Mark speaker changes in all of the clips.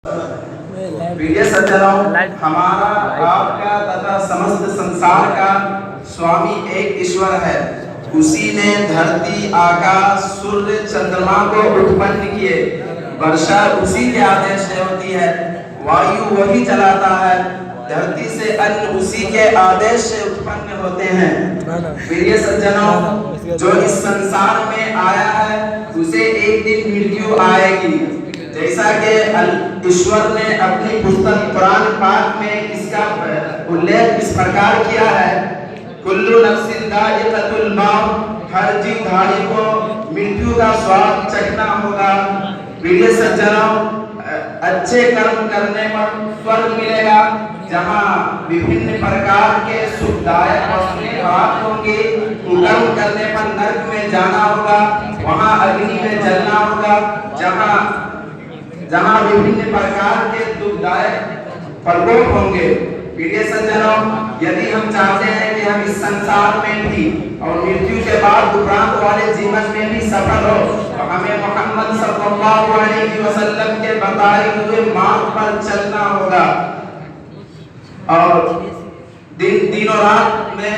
Speaker 1: प्रिय सज्जनों, हमारा आपका तथा समस्त संसार का स्वामी एक ईश्वर है। उसी ने धरती, आकाश, सूर्य, चंद्रमा को उत्पन्न किए। वर्षा उसी के आदेश से होती है, वायु वही चलाता है, धरती से अन्न उसी के आदेश से उत्पन्न होते हैं। प्रिय सज्जनों, जो इस संसार में आया है उसे एक दिन मृत्यु आएगी। जैसा कि ईश्वर ने अपनी पुस्तक कुरान पाक में इसका उल्लेख इस प्रकार किया है, कुल्लु नफ्सिन दाइक़तुल मौत, हर जीवधारी को मृत्यु का स्वाद चखना होगा। प्रिय सज्जनों, अच्छे कर्म करने पर स्वर्ग मिलेगा, जहाँ विभिन्न प्रकार के सुखदायक वस्तुएं प्राप्त होंगी। कर्म करने पर नरक में जाना होगा, वहाँ अग्नि में जलना होगा, जहाँ विभिन्न प्रकार के दुखदायक प्रकोप होंगे। प्रिय सज्जनों, यदि हम चाहते हैं कि हम इस संसार में भी और मृत्यु के बाद उपरांत वाले जीवन में भी सफल हो, तो हमें मोहम्मद सल्लल्लाहु अलैहि वसल्लम के बताए हुए मार्ग पर चलना होगा और दिनों रात में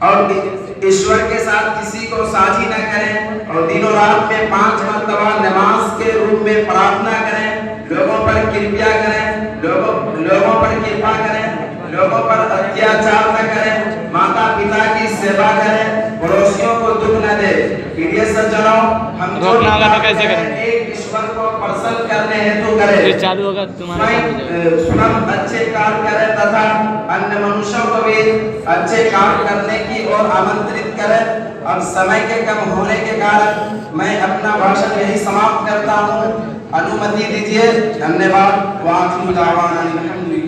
Speaker 1: और ईश्वर के साथ किसी को साझी न करें और दिनों रात में 5 मरतबा नमाज के रूप में प्रार्थना करें, लोगों पर कृपा करें, लोगों पर कृपा करें, लोगों पर अत्याचार न करें, माता पिता की सेवा करें, पड़ोसियों को दुख न दे। प्रिय सज्जनों, हम जो कैसे करें, एक ईश्वर को प्रसन्न करने हेतु करें, चालू होगा तुम्हारा स्वयं अच्छे कार्य करें तथा अन्य मनुष्यों को भी अच्छे कार्य करने की ओर आमंत्रित करें। अब समय के कम होने के कारण मैं अपना भाषण यही समाप्त करता हूँ। अनुमति दीजिए। धन्यवाद। वाखिरु दावाना अनिल हम्दुलिल्लाह।